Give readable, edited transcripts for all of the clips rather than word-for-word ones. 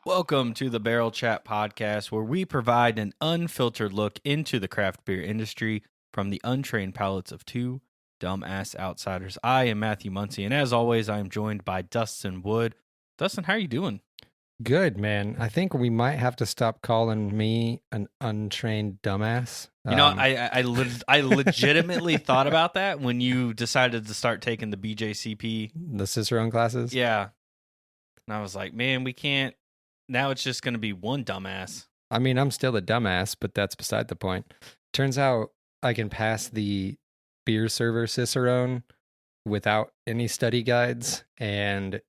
Welcome to the Barrel Chat podcast, where we provide an unfiltered look into the craft beer industry from the untrained palates of two dumbass outsiders. I am Matthew Muncie, and as always, I am joined by Dustin Wood. Dustin, how are you doing? Good, man. I think we might have to stop calling me an untrained dumbass. I legitimately thought about that when you decided to start taking the BJCP. The Cicerone classes. Yeah. And I was like, man, we can't. Now it's just going to be one dumbass. I mean, I'm still a dumbass, but that's beside the point. Turns out I can pass the beer server Cicerone without any study guides, and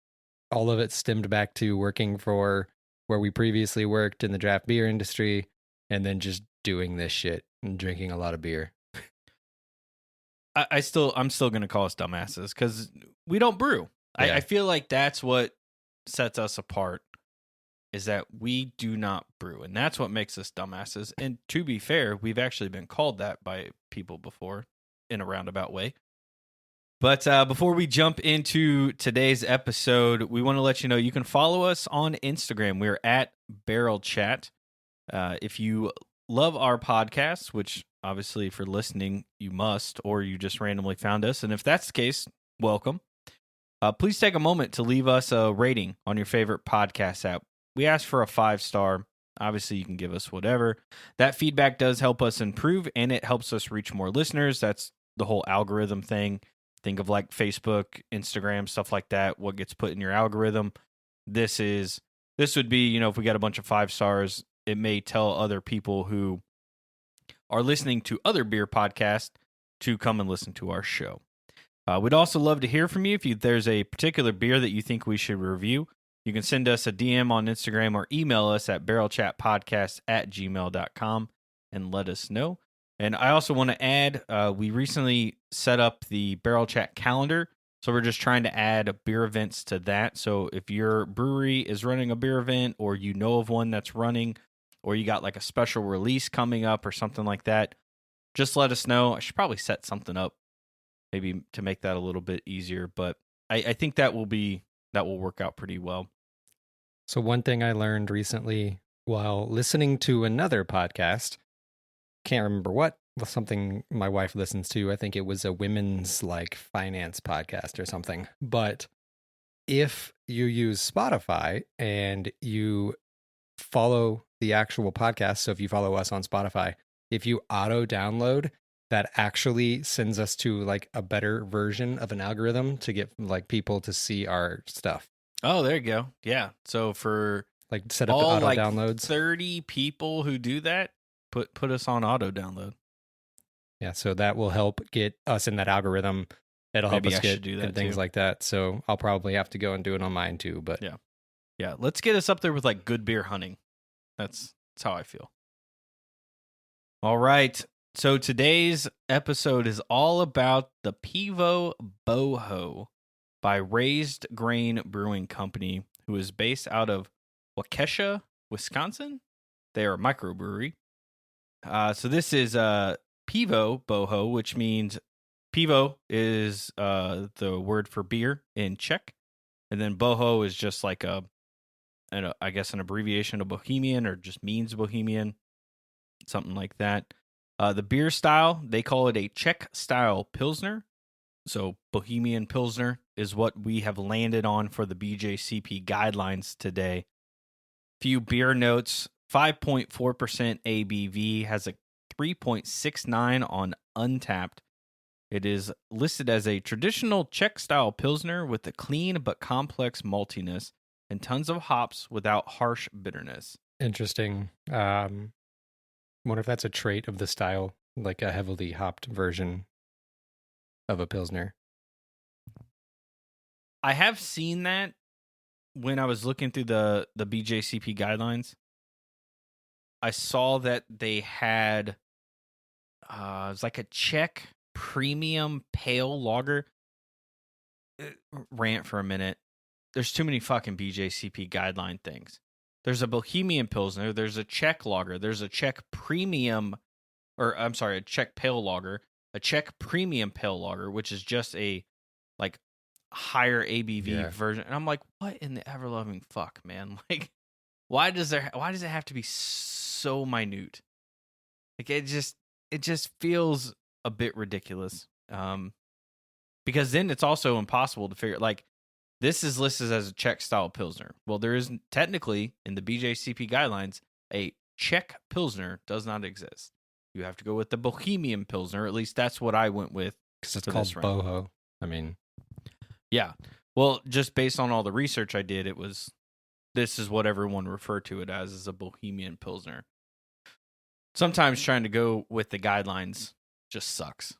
all of it stemmed back to working for where we previously worked in the draft beer industry, and then just doing this shit and drinking a lot of beer. I'm still going to call us dumbasses because we don't brew. Yeah. I feel like that's what sets us apart, is that we do not brew, and that's what makes us dumbasses. And to be fair, we've actually been called that by people before in a roundabout way. But before we jump into today's episode, we want to let you know you can follow us on Instagram. We're at Barrel Chat. If you love our podcast, which obviously for listening you must, or you just randomly found us, and if that's the case, welcome. Please take a moment to leave us a rating on your favorite podcast app. We ask for a 5-star. Obviously, you can give us whatever. That feedback does help us improve, and it helps us reach more listeners. That's the whole algorithm thing. Think of like Facebook, Instagram, stuff like that. What gets put in your algorithm. This would be, if we got a bunch of 5 stars, it may tell other people who are listening to other beer podcasts to come and listen to our show. We'd also love to hear from you. If there's a particular beer that you think we should review, you can send us a DM on Instagram or email us at barrelchatpodcast@gmail.com and let us know. And I also want to add, we recently set up the Barrel Chat calendar, so we're just trying to add beer events to that. So if your brewery is running a beer event, or you know of one that's running, or you got like a special release coming up or something like that, just let us know. I should probably set something up maybe to make that a little bit easier, but I think that will work out pretty well. So one thing I learned recently while listening to another podcast, can't remember what, was something my wife listens to. I think it was a women's like finance podcast or something. But if you use Spotify and you follow the actual podcast, so if you follow us on Spotify, if you auto download, that actually sends us to like a better version of an algorithm to get like people to see our stuff. Oh, there you go. Yeah. So for like set up all the auto like downloads, 30 people who do that, put us on auto download. Yeah, so that will help get us in that algorithm. It'll help us get and things like that. So I'll probably have to go and do it on mine too. But yeah. Let's get us up there with like good beer hunting. That's how I feel. All right. So today's episode is all about the Pivo Boho by Raised Grain Brewing Company, who is based out of Waukesha, Wisconsin. They are a microbrewery. So this is Pivo Boho, which means pivo is the word for beer in Czech, and then Boho is just like I guess an abbreviation of Bohemian, or just means Bohemian, something like that. The beer style, they call it a Czech-style Pilsner. So Bohemian Pilsner is what we have landed on for the BJCP guidelines today. Few beer notes: 5.4% ABV, has a 3.69 on Untapped. It is listed as a traditional Czech-style Pilsner with a clean but complex maltiness and tons of hops without harsh bitterness. Interesting. Wonder if that's a trait of the style, like a heavily hopped version of a Pilsner. I have seen that when I was looking through the BJCP guidelines. I saw that they had it was like a Czech premium pale lager. Rant for a minute. There's too many fucking BJCP guideline things. There's a Bohemian Pilsner. There's a Czech lager. There's a Czech premium, a Czech pale lager. A Czech premium pale lager, which is just a like higher ABV version. And I'm like, what in the ever loving fuck, man? Like, why does it have to be so minute? Like it just feels a bit ridiculous. Because then it's also impossible to figure, like, this is listed as a Czech-style Pilsner. Well, there is technically, in the BJCP guidelines, a Czech Pilsner does not exist. You have to go with the Bohemian Pilsner. At least that's what I went with. Because it's called Boho. I mean. Yeah. Well, just based on all the research I did, this is what everyone referred to it as a Bohemian Pilsner. Sometimes trying to go with the guidelines just sucks.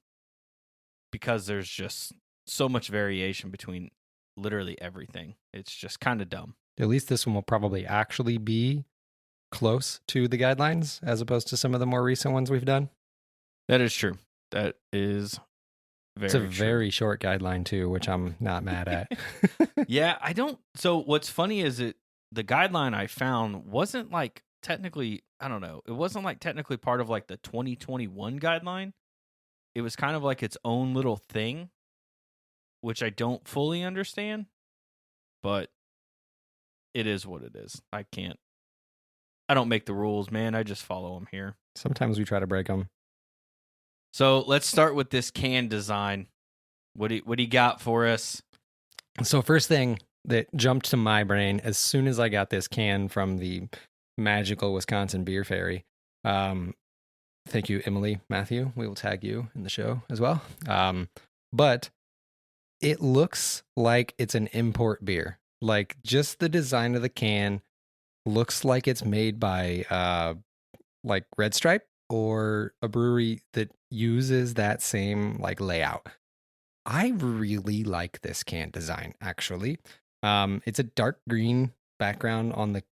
Because there's just so much variation between literally everything. It's just kind of dumb. At least this one will probably actually be close to the guidelines as opposed to some of the more recent ones we've done. That is true. That is very true. It's a very short guideline too, which I'm not mad at. Yeah, I don't. So what's funny is the guideline I found wasn't like technically, I don't know. It wasn't like technically part of like the 2021 guideline. It was kind of like its own little thing, which I don't fully understand, but it is what it is. I don't make the rules, man. I just follow them here. Sometimes we try to break them. So let's start with this can design. What do you got for us? So first thing that jumped to my brain as soon as I got this can from the magical Wisconsin Beer Fairy, thank you, Emily, Matthew. We will tag you in the show as well. But it looks like it's an import beer. Like just the design of the can looks like it's made by like Red Stripe or a brewery that uses that same like layout. I really like this can design, actually. It's a dark green background on the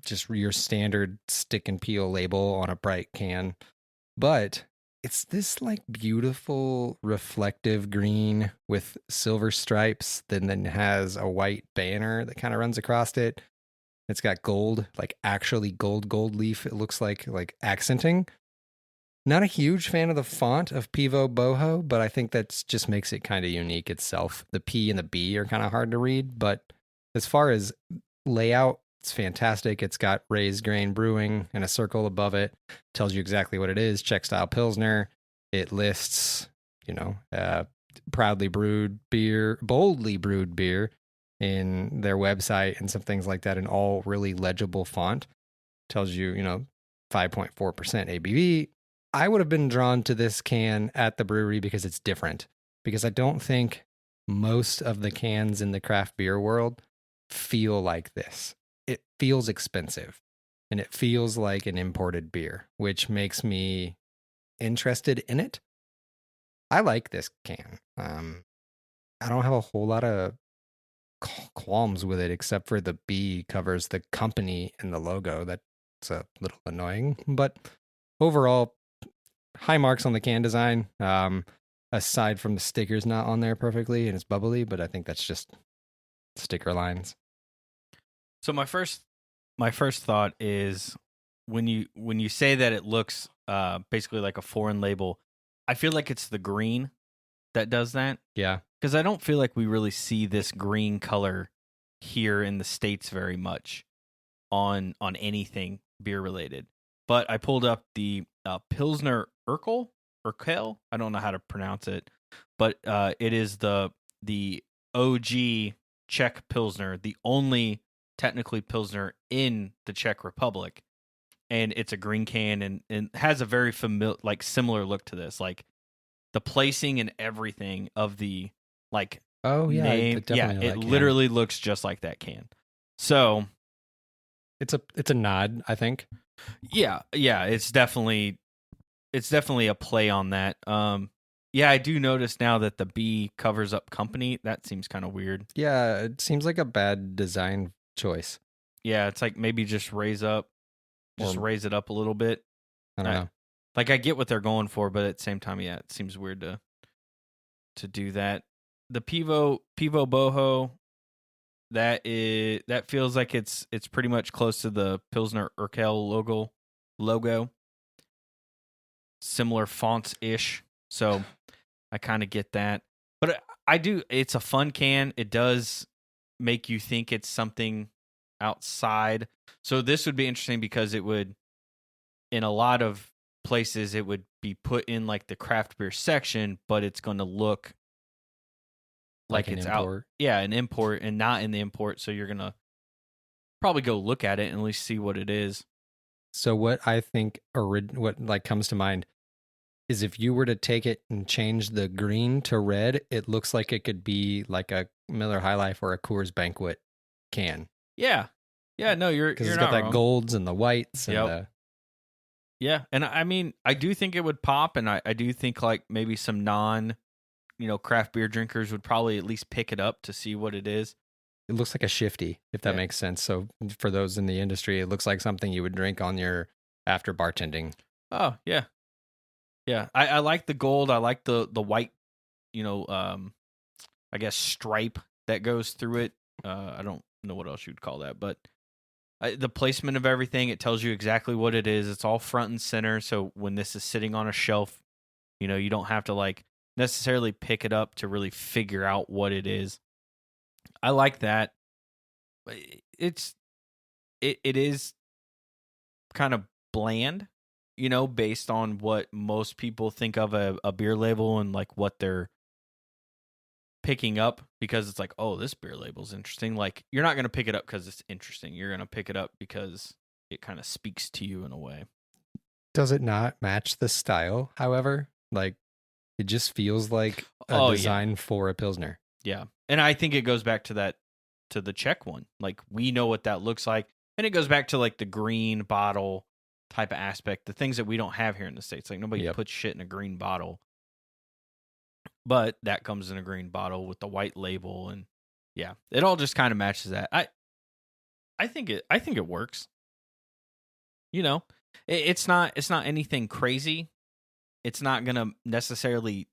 just your standard stick and peel label on a bright can, but it's this like beautiful reflective green with silver stripes that then has a white banner that kind of runs across it. It's got gold, like actually gold leaf. It looks like accenting. Not a huge fan of the font of Pivo Boho, but I think that just makes it kind of unique itself. The P and the B are kind of hard to read, but as far as layout, it's fantastic. It's got raised grain brewing and a circle above it. Tells you exactly what it is. Czech-style Pilsner. It lists, proudly brewed beer, boldly brewed beer in their website and some things like that in all really legible font. Tells you, 5.4% ABV. I would have been drawn to this can at the brewery because it's different. Because I don't think most of the cans in the craft beer world feel like this. It feels expensive and it feels like an imported beer, which makes me interested in it. I like this can. I don't have a whole lot of qualms with it, except for the B covers the company and the logo. That's a little annoying, but overall, high marks on the can design. Aside from the stickers not on there perfectly and it's bubbly, but I think that's just sticker lines. So my first thought is when you say that it looks basically like a foreign label, I feel like it's the green that does that. Yeah. Because I don't feel like we really see this green color here in the States very much on anything beer related. But I pulled up the Pilsner Urquell. I don't know how to pronounce it, but it is the OG Czech Pilsner, the only technically Pilsner in the Czech Republic, and it's a green can and has a very similar look to this, like the placing and everything of the name. It literally looks just like that can. So it's a nod, I think. Yeah, it's definitely a play on that. I do notice now that the B covers up company. That seems kind of weird. Yeah, it seems like a bad design choice. Yeah, it's like maybe just raise it up a little bit. I don't know. Like I get what they're going for, but at the same time, it seems weird to do that. The Pivo Boho, that feels like it's pretty much close to the Pilsner Urquell logo. Similar fonts ish, so I kind of get that. But I do. It's a fun can. It does make you think it's something outside. So this would be interesting because it would, in a lot of places, it would be put in like the craft beer section, but it's going to look like an it's import. out. Yeah, an import and not in the import. So you're going to probably go look at it and at least see what it is. So what I think, what like comes to mind, is if you were to take it and change the green to red, it looks like it could be like a Miller High Life or a Coors Banquet can. Yeah. Yeah, no, you're Because it's not got that wrong. golds and the whites and the... Yeah, and I mean, I do think it would pop, and I do think like maybe some craft beer drinkers would probably at least pick it up to see what it is. It looks like a shifty, if that makes sense. So for those in the industry, it looks like something you would drink on your after bartending. Oh, yeah. Yeah, I like the gold. I like the white, I guess stripe that goes through it. I don't know what else you'd call that, but the placement of everything, it tells you exactly what it is. It's all front and center. So when this is sitting on a shelf, you don't have to like necessarily pick it up to really figure out what it is. I like that. It is kind of bland, based on what most people think of a beer label and like what they're picking up, because it's like, oh, this beer label's interesting. Like, you're not going to pick it up because it's interesting. You're going to pick it up because it kind of speaks to you in a way. Does it not match the style, however? Like, it just feels like a design for a Pilsner. Yeah. And I think it goes back to the Czech one. Like, we know what that looks like. And it goes back to like the green bottle type of aspect, the things that we don't have here in the States. Like, nobody puts shit in a green bottle. But that comes in a green bottle with the white label, and yeah, it all just kind of matches that. I think it works. It's not anything crazy. It's not gonna necessarily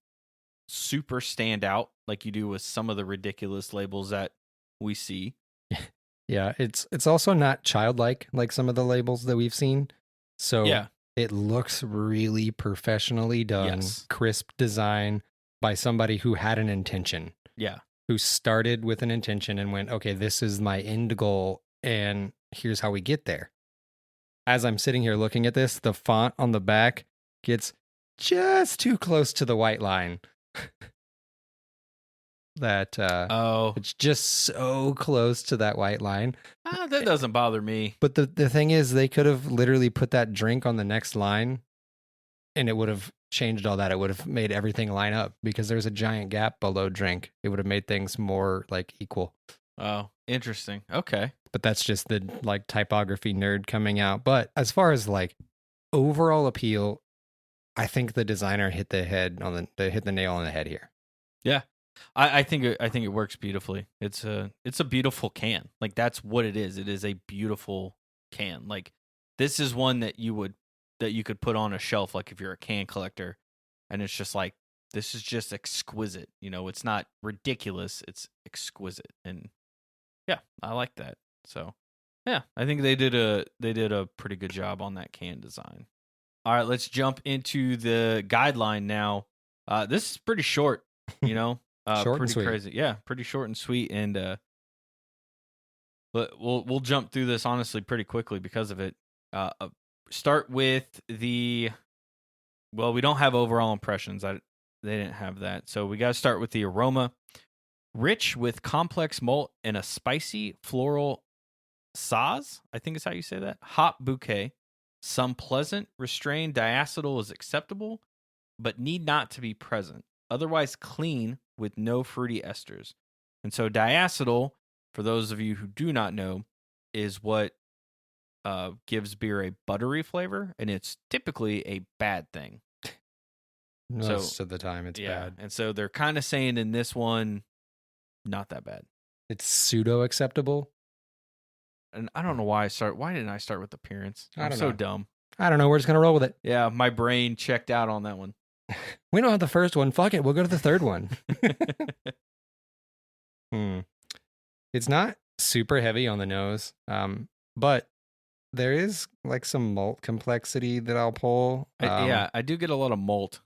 super stand out like you do with some of the ridiculous labels that we see. Yeah, it's also not childlike like some of the labels that we've seen. So it looks really professionally done, crisp design by somebody who had an intention. Yeah. Who started with an intention and went, okay, this is my end goal, and here's how we get there. As I'm sitting here looking at this, the font on the back gets just too close to the white line. It's just so close to that white line. That doesn't bother me. But the thing is, they could have literally put that drink on the next line, and it would have changed all that. It would have made everything line up because there's a giant gap below drink. It would have made things more like equal. Oh, interesting. Okay. But that's just the like typography nerd coming out. But as far as like overall appeal, I think the designer hit the nail on the head here. Yeah. I think it works beautifully. It's a beautiful can. Like, that's what it is. It is a beautiful can. Like, this is one that you could put on a shelf, like if you're a can collector, and it's just like, this is just exquisite. It's not ridiculous. It's exquisite. And yeah, I like that. So yeah, I think they did a pretty good job on that can design. All right, let's jump into the guideline now. This is pretty short, Short pretty and sweet. crazy. Yeah, pretty short and sweet. And but we'll jump through this honestly pretty quickly because of it. Start with we don't have overall impressions. They didn't have that. So we got to start with the aroma. Rich with complex malt and a spicy floral saz, I think is how you say that. Hop bouquet. Some pleasant, restrained diacetyl is acceptable, but need not to be present. Otherwise clean with no fruity esters. And so diacetyl, for those of you who do not know, is what gives beer a buttery flavor, and it's typically a bad thing. Most of the time it's bad. And so they're kind of saying in this one, not that bad. It's pseudo acceptable. And I don't know why didn't I start with appearance? I'm so dumb. I don't know. We're just going to roll with it. Yeah, my brain checked out on that one. We don't have the first one. Fuck it. We'll go to the third one. It's not super heavy on the nose, but there is like some malt complexity that I'll pull. I do get a lot of malt.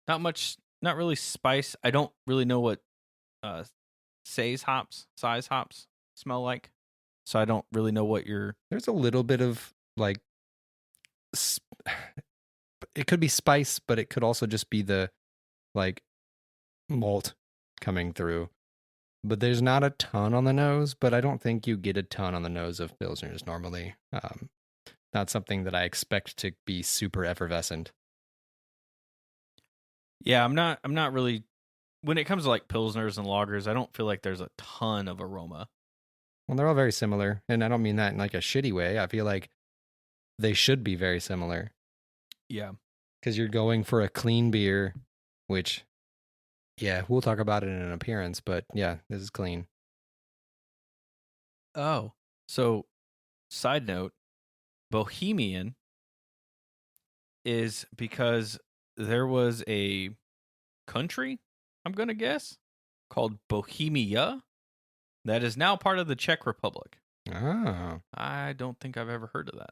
Not much, not really spice. I don't really know what size hops smell like. So I don't really know what you're... There's a little bit of like, it could be spice, but it could also just be the like malt coming through. But there's not a ton on the nose, but I don't think you get a ton on the nose of Pilsners normally. Not something that I expect to be super effervescent. Yeah, I'm not really... When it comes to like Pilsners and lagers, I don't feel like there's a ton of aroma. Well, they're all very similar, and I don't mean that in like a shitty way. I feel like they should be very similar. Yeah. Because you're going for a clean beer, which, yeah, we'll talk about it in an appearance, but yeah, this is clean. Oh, so side note, Bohemian is because there was a country, I'm going to guess, called Bohemia that is now part of the Czech Republic. Oh. I don't think I've ever heard of that.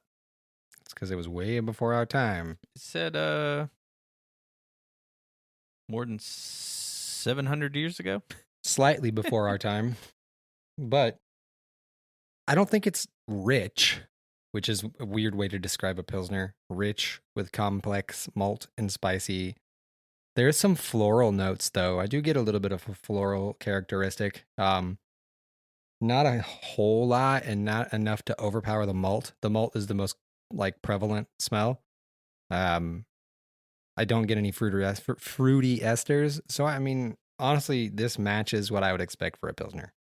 It's because it was way before our time. It said more than 700 years ago. Slightly before our time. But I don't think it's rich, which is a weird way to describe a Pilsner. Rich with complex malt and spicy. There's some floral notes, though. I do get a little bit of a floral characteristic. Not a whole lot and not enough to overpower the malt. The malt is the most like prevalent smell. I don't get any fruity esters. So, I mean, honestly, this matches what I would expect for a Pilsner.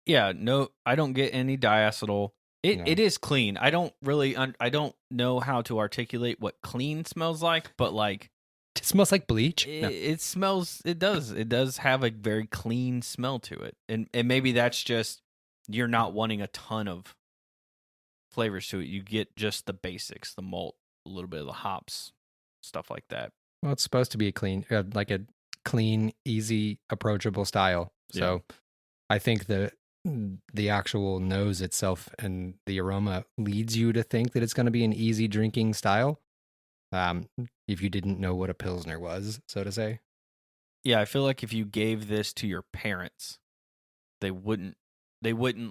Yeah, no, I don't get any diacetyl. It is clean. I don't really, I don't know how to articulate what clean smells like, but like... It smells like bleach. It smells, it does have a very clean smell to it. And maybe that's just, you're not wanting a ton of flavors to it. You get just the basics, the malt, a little bit of the hops, stuff like that. Well, it's supposed to be a clean, easy, approachable style. So I think the actual nose itself and the aroma leads you to think that it's going to be an easy drinking style. If you didn't know what a Pilsner was, so to say. Yeah, I feel like if you gave this to your parents, they wouldn't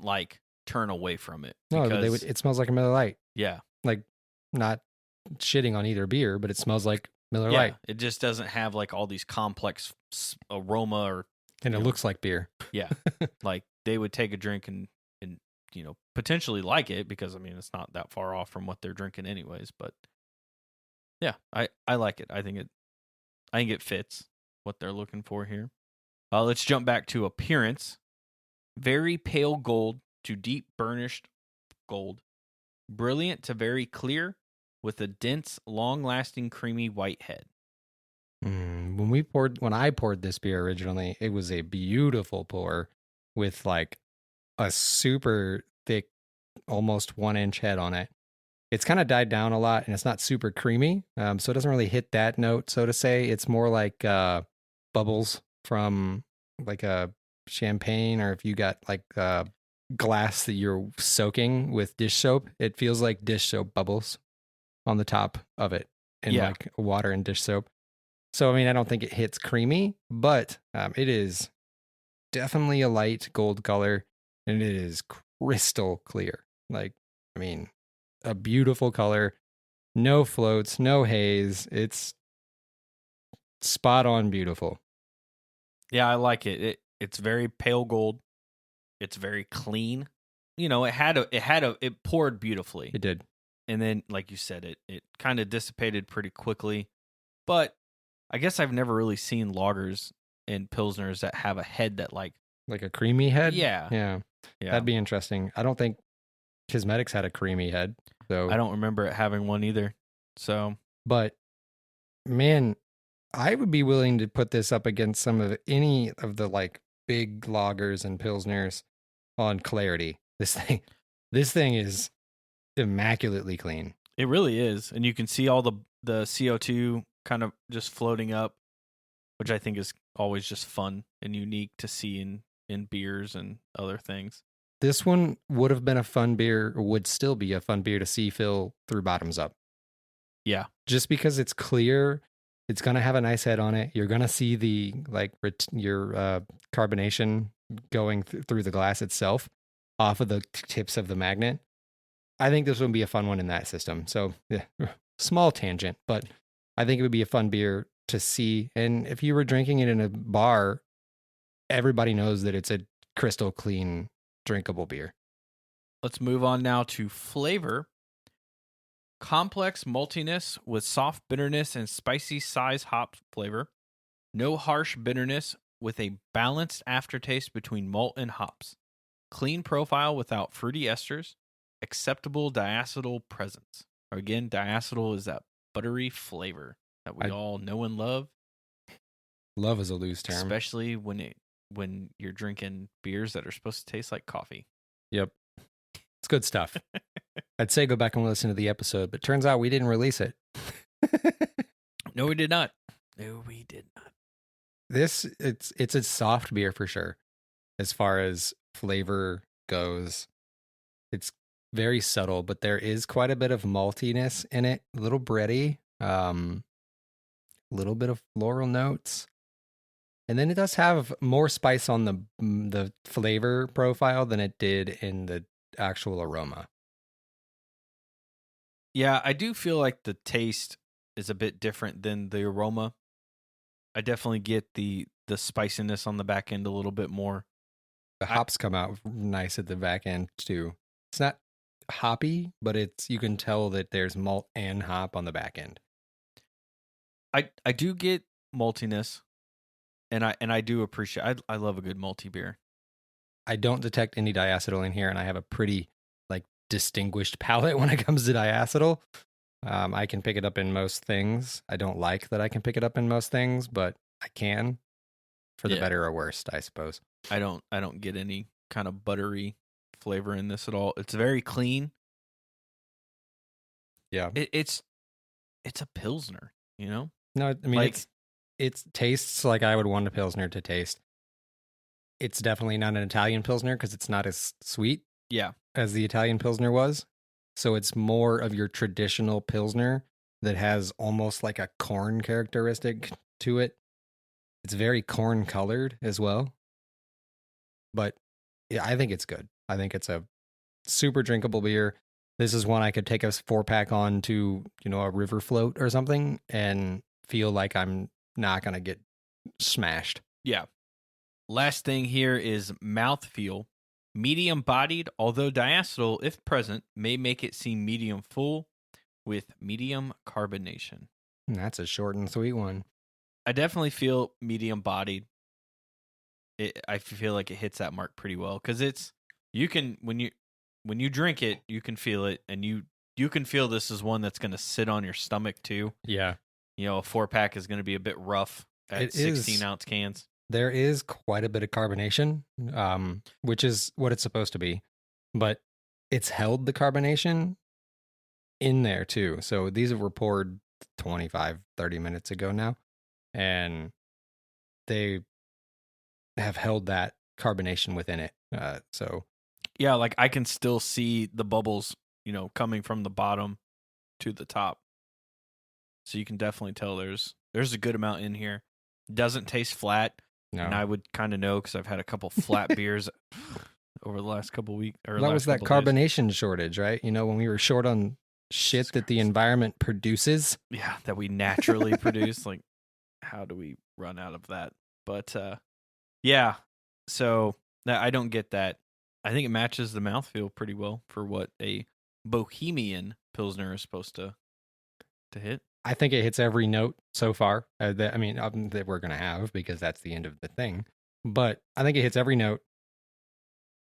like turn away from it. No, they would. It smells like a Miller Lite. Yeah. Like, not shitting on either beer, but it smells like Miller Lite. It just doesn't have like all these complex aroma and it looks like beer. Yeah. Like they would take a drink and potentially like it because I mean it's not that far off from what they're drinking anyways, but yeah, I like it. I think it fits what they're looking for here. Let's jump back to appearance. Very pale gold to deep burnished gold. Brilliant to very clear with a dense, long-lasting, creamy white head. When I poured this beer originally, it was a beautiful pour with like a super thick, almost 1-inch head on it. It's kind of died down a lot and it's not super creamy. So it doesn't really hit that note, so to say. It's more like bubbles from like a champagne, or if you got like a glass that you're soaking with dish soap, it feels like dish soap bubbles on the top of it in like water and dish soap. So, I mean, I don't think it hits creamy, but it is definitely a light gold color and it is crystal clear. Like, I mean, a beautiful color, no floats, no haze. It's spot on beautiful. Yeah, I like it. It's very pale gold. It's very clean. It poured beautifully. It did. And then, like you said, it kind of dissipated pretty quickly. But I guess I've never really seen lagers and Pilsners that have a head that like a creamy head? Yeah. That'd be interesting. I don't think Cosmetics had a creamy head. So I don't remember it having one either. So, but man, I would be willing to put this up against any of the like big lagers and Pilsners on clarity. This thing is immaculately clean. It really is. And you can see all the CO2 kind of just floating up, which I think is always just fun and unique to see in beers and other things. This one would have been a fun beer, or would still be a fun beer to see fill through bottoms up. Yeah. Just because it's clear, it's going to have a nice head on it. You're going to see the, like, your carbonation going through the glass itself. off of the tips of the magnet. I think this would be a fun one in that system. So, yeah, small tangent, but I think it would be a fun beer to see. And if you were drinking it in a bar, everybody knows that it's a crystal clean, drinkable beer. Let's move on now to flavor. Complex maltiness with soft bitterness and spicy size hop flavor. No harsh bitterness with a balanced aftertaste between malt and hops. Clean profile without fruity esters. Acceptable diacetyl presence. Again, diacetyl is that buttery flavor that we all know and love. Love is a loose term. Especially when you're drinking beers that are supposed to taste like coffee. Yep. It's good stuff. I'd say go back and listen to the episode, but turns out we didn't release it. No, we did not. No, we did not. It's a soft beer for sure. As far as flavor goes, it's very subtle, but there is quite a bit of maltiness in it. A little bready, a little bit of floral notes. And then it does have more spice on the flavor profile than it did in the actual aroma. Yeah, I do feel like the taste is a bit different than the aroma. I definitely get the spiciness on the back end a little bit more. The hops come out nice at the back end too. It's not hoppy, but you can tell that there's malt and hop on the back end. I do get maltiness, and I do appreciate. I love a good malty beer. I don't detect any diacetyl in here, and I have a pretty distinguished palate when it comes to diacetyl. I can pick it up in most things. I don't like that I can pick it up in most things, but I can, for the better or worst, I suppose. I don't get any kind of buttery flavor in this at all. It's very clean. Yeah, it's a Pilsner, you know. No, I mean it tastes like I would want a Pilsner to taste. It's definitely not an Italian Pilsner because it's not as sweet. Yeah. As the Italian Pilsner was. So it's more of your traditional Pilsner that has almost like a corn characteristic to it. It's very corn colored as well. But yeah, I think it's good. I think it's a super drinkable beer. This is one I could take a 4-pack on to, a river float or something and feel like I'm not going to get smashed. Yeah. Last thing here is mouthfeel. Medium bodied, although diacetyl, if present, may make it seem medium full with medium carbonation. That's a short and sweet one. I definitely feel medium bodied. I feel like it hits that mark pretty well because you can when you drink it, you can feel it, and you can feel this is one that's going to sit on your stomach too. Yeah, a 4-pack is going to be a bit rough at 16-ounce cans. There is quite a bit of carbonation, which is what it's supposed to be, but it's held the carbonation in there too. So these were poured 25, 30 minutes ago now, and they have held that carbonation within it. So yeah, like I can still see the bubbles, coming from the bottom to the top. So you can definitely tell there's a good amount in here. Doesn't taste flat. No. And I would kind of know because I've had a couple flat beers over the last couple weeks. That was that carbonation shortage, right? When we were short on shit that the environment produces. Yeah, that we naturally produce. Like, how do we run out of that? But yeah, so I don't get that. I think it matches the mouthfeel pretty well for what a Bohemian Pilsner is supposed to hit. I think it hits every note so far. That we're going to have because that's the end of the thing. But I think it hits every note.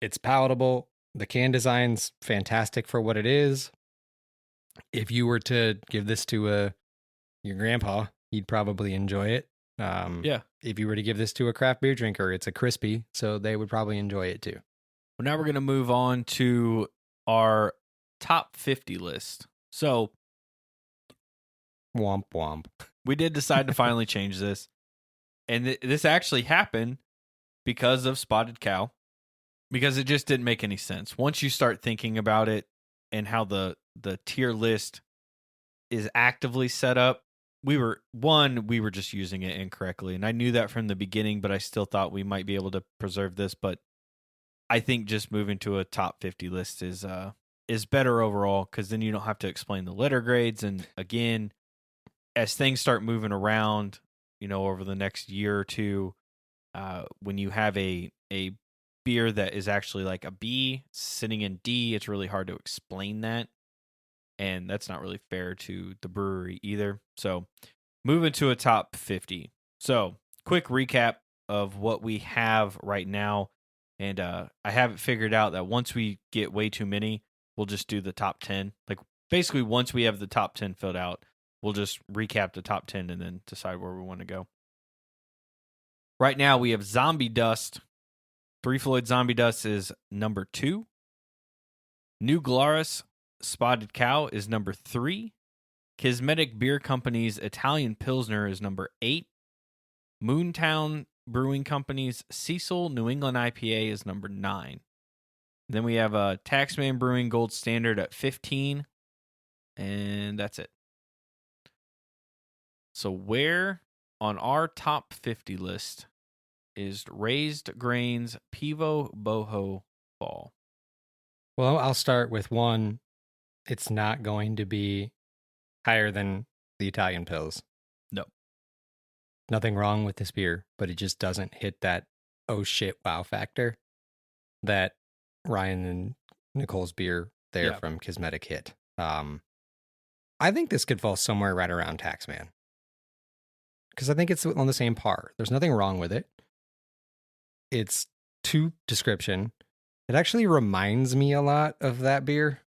It's palatable. The can design's fantastic for what it is. If you were to give this to your grandpa, he'd probably enjoy it. Yeah. If you were to give this to a craft beer drinker, it's a crispy, so they would probably enjoy it too. Well, now we're going to move on to our top 50 list. So, womp womp. We did decide to finally change this. And this actually happened because of Spotted Cow. Because it just didn't make any sense. Once you start thinking about it and how the tier list is actively set up, we were just using it incorrectly. And I knew that from the beginning, but I still thought we might be able to preserve this. But I think just moving to a top 50 list is better overall, because then you don't have to explain the letter grades. And again, as things start moving around, over the next year or two, when you have a beer that is actually like a B sitting in D, it's really hard to explain that. And that's not really fair to the brewery either. So moving to a top 50. So quick recap of what we have right now. And I have it figured out that once we get way too many, we'll just do the top 10. Like basically once we have the top 10 filled out, we'll just recap the top 10 and then decide where we want to go. Right now we have Zombie Dust. Three Floyd Zombie Dust is number 2. New Glarus Spotted Cow is number 3. Kismetic Beer Company's Italian Pilsner is number 8. Moontown Brewing Company's Cecil New England IPA is number 9. Then we have Taxman Brewing Gold Standard at 15. And that's it. So where on our top 50 list is Raised Grains Pivo Boho Fall? Well, I'll start with one. It's not going to be higher than the Italian Pils. No. Nothing wrong with this beer, but it just doesn't hit that oh shit wow factor that Ryan and Nicole's beer there from Kismetic hit. I think this could fall somewhere right around Taxman, because I think it's on the same par. There's nothing wrong with it. It's to description. It actually reminds me a lot of that beer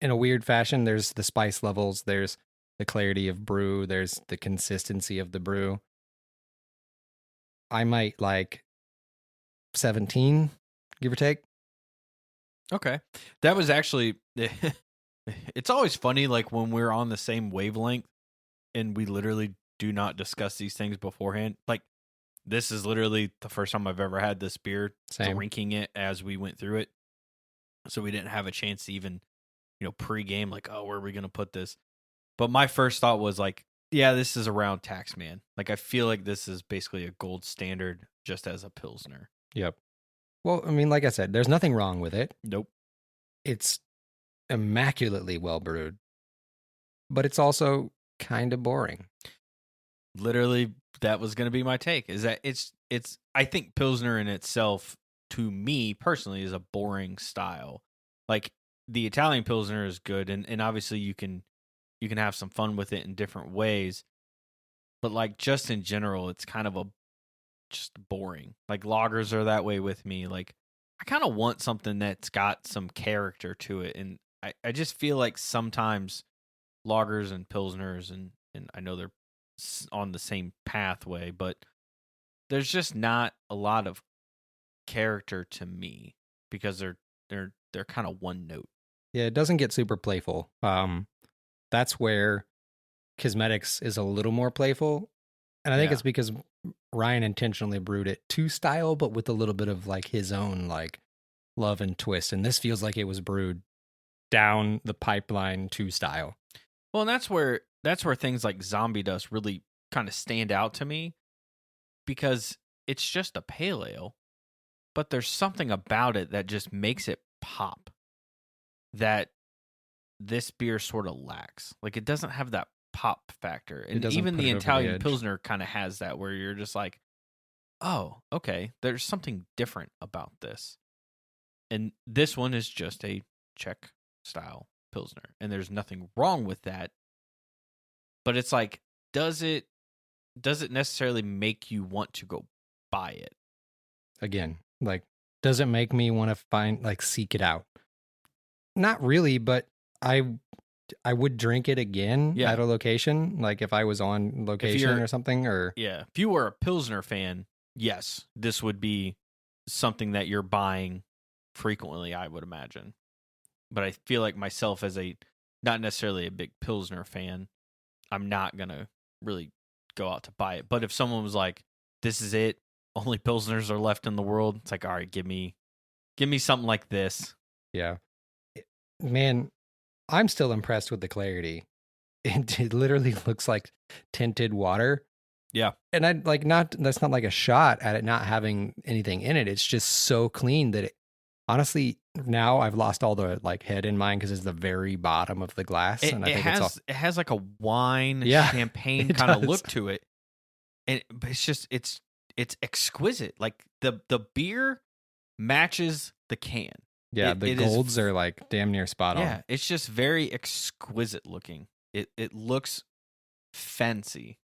in a weird fashion. There's the spice levels, there's the clarity of brew, there's the consistency of the brew. I might like 17, give or take. Okay. That was actually, it's always funny, like when we're on the same wavelength and we literally do not discuss these things beforehand. Like, this is literally the first time I've ever had this beer, drinking it as we went through it. So we didn't have a chance to even, pre-game, like, oh, where are we going to put this? But my first thought was like, yeah, this is around Taxman. Like, I feel like this is basically a gold standard just as a Pilsner. Yep. Well, I mean, like I said, there's nothing wrong with it. Nope. It's immaculately well brewed, but it's also kind of boring. Literally, that was going to be my take, is that it's I think Pilsner in itself, to me personally, is a boring style. Like, the Italian Pilsner is good, and obviously you can have some fun with it in different ways, but like, just in general, it's kind of just boring. Like, lagers are that way with me. Like, I kind of want something that's got some character to it, and I just feel like sometimes lagers and Pilsners, and I know they're on the same pathway, but there's just not a lot of character to me, because they're kind of one note. Yeah, it doesn't get super playful. That's where Kismetics is a little more playful, and I think it's because Ryan intentionally brewed it to style, but with a little bit of like his own like love and twist. And this feels like it was brewed down the pipeline to style. Well, and that's where things like Zombie Dust really kind of stand out to me, because it's just a pale ale, but there's something about it that just makes it pop that this beer sort of lacks. Like, it doesn't have that pop factor. And even the Italian Pilsner kind of has that, where you're just like, oh, okay, there's something different about this. And this one is just a Czech-style Pilsner, and there's nothing wrong with that. But it's like, does it necessarily make you want to go buy it? Again, like, does it make me want to seek it out? Not really, but I would drink it again at a location, like if I was on location or something. Or if you were a Pilsner fan, yes, this would be something that you're buying frequently, I would imagine. But I feel like myself, as not necessarily a big Pilsner fan, I'm not gonna really go out to buy it. But if someone was like, this is it, only Pilsners are left in the world, it's like, all right, give me something like this. Yeah. Man, I'm still impressed with the clarity. It literally looks like tinted water. Yeah. And that's not like a shot at it not having anything in it. It's just so clean that Honestly, now I've lost all the like head in mind because it's the very bottom of the glass, and I think it has like a wine Yeah, champagne it kind of does. look to it, and but it's just it's exquisite. Like the beer matches the can. Yeah, the golds are like damn near spot on. Yeah, it's just very exquisite looking. It looks fancy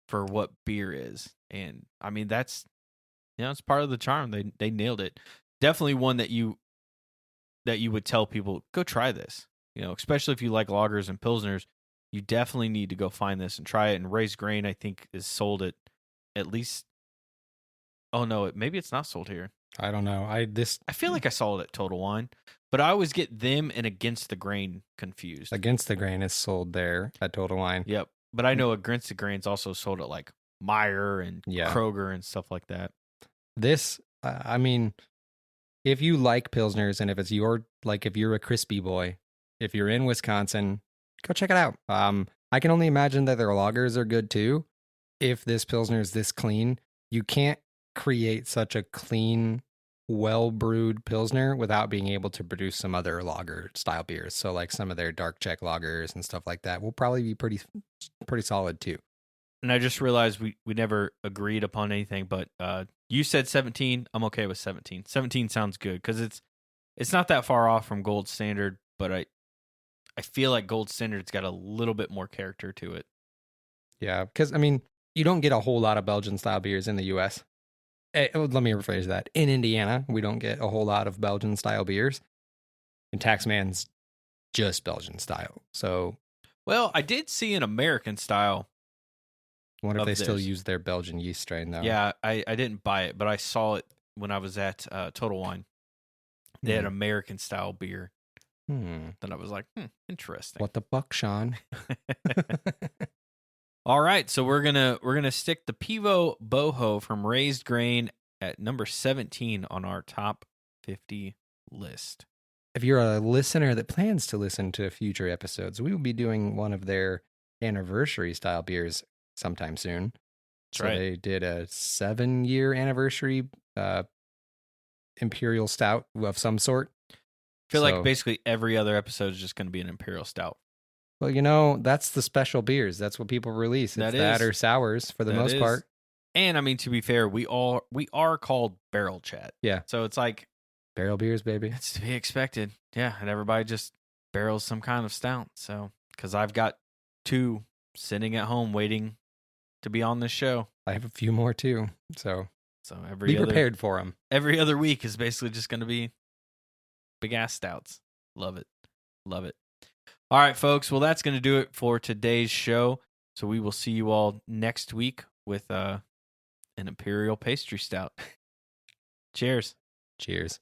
for what beer is, and I mean that's it's part of the charm. They nailed it. Definitely one that you would tell people, go try this. Especially if you like lagers and pilsners, you definitely need to go find this and try it. And Raised Grain, I think, is sold at least. Oh no, maybe it's not sold here. I don't know. I feel like I saw it at Total Wine, but I always get them and Against the Grain confused. Against the Grain is sold there at Total Wine. Yep, but I know Against the Grain's also sold at like Meijer and Kroger and stuff like that. This, I mean, if you like pilsners and if it's if you're a crispy boy, if you're in Wisconsin, go check it out. I can only imagine that their lagers are good too. If this pilsner is this clean, you can't create such a clean, well-brewed pilsner without being able to produce some other lager style beers. So like some of their dark Czech lagers and stuff like that will probably be pretty solid too. And I just realized we never agreed upon anything, but you said 17. I'm okay with 17. 17 sounds good because it's not that far off from Gold Standard, but I feel like Gold Standard's got a little bit more character to it. Yeah, because I mean, you don't get a whole lot of Belgian style beers in the U.S. Let me rephrase that. In Indiana, we don't get a whole lot of Belgian style beers. And Taxman's just Belgian style. So, well, I did see an American style. I wonder if they still use their Belgian yeast strain, though. Yeah, I didn't buy it, but I saw it when I was at Total Wine. They had American style beer. Then I was like, interesting. What the buck, Sean? All right, so we're gonna stick the Pivo Boho from Raised Grain at number 17 on our top 50 list. If you're a listener that plans to listen to future episodes, we will be doing one of their anniversary style beers sometime soon. That's right. They did a 7-year anniversary imperial stout of some sort. I feel like basically every other episode is just going to be an imperial stout. Well, that's the special beers. That's what people release. It's that or sours for the most part. And I mean, to be fair, we are called Barrel Chat. Yeah. So it's like barrel beers, baby. It's to be expected. Yeah, and everybody just barrels some kind of stout. So because I've got 2 sitting at home waiting to be on this show. I have a few more too. So be prepared for them. Every other week is basically just going to be big ass stouts. Love it. Love it. All right, folks. Well, that's going to do it for today's show. So we will see you all next week with an Imperial Pastry Stout. Cheers. Cheers.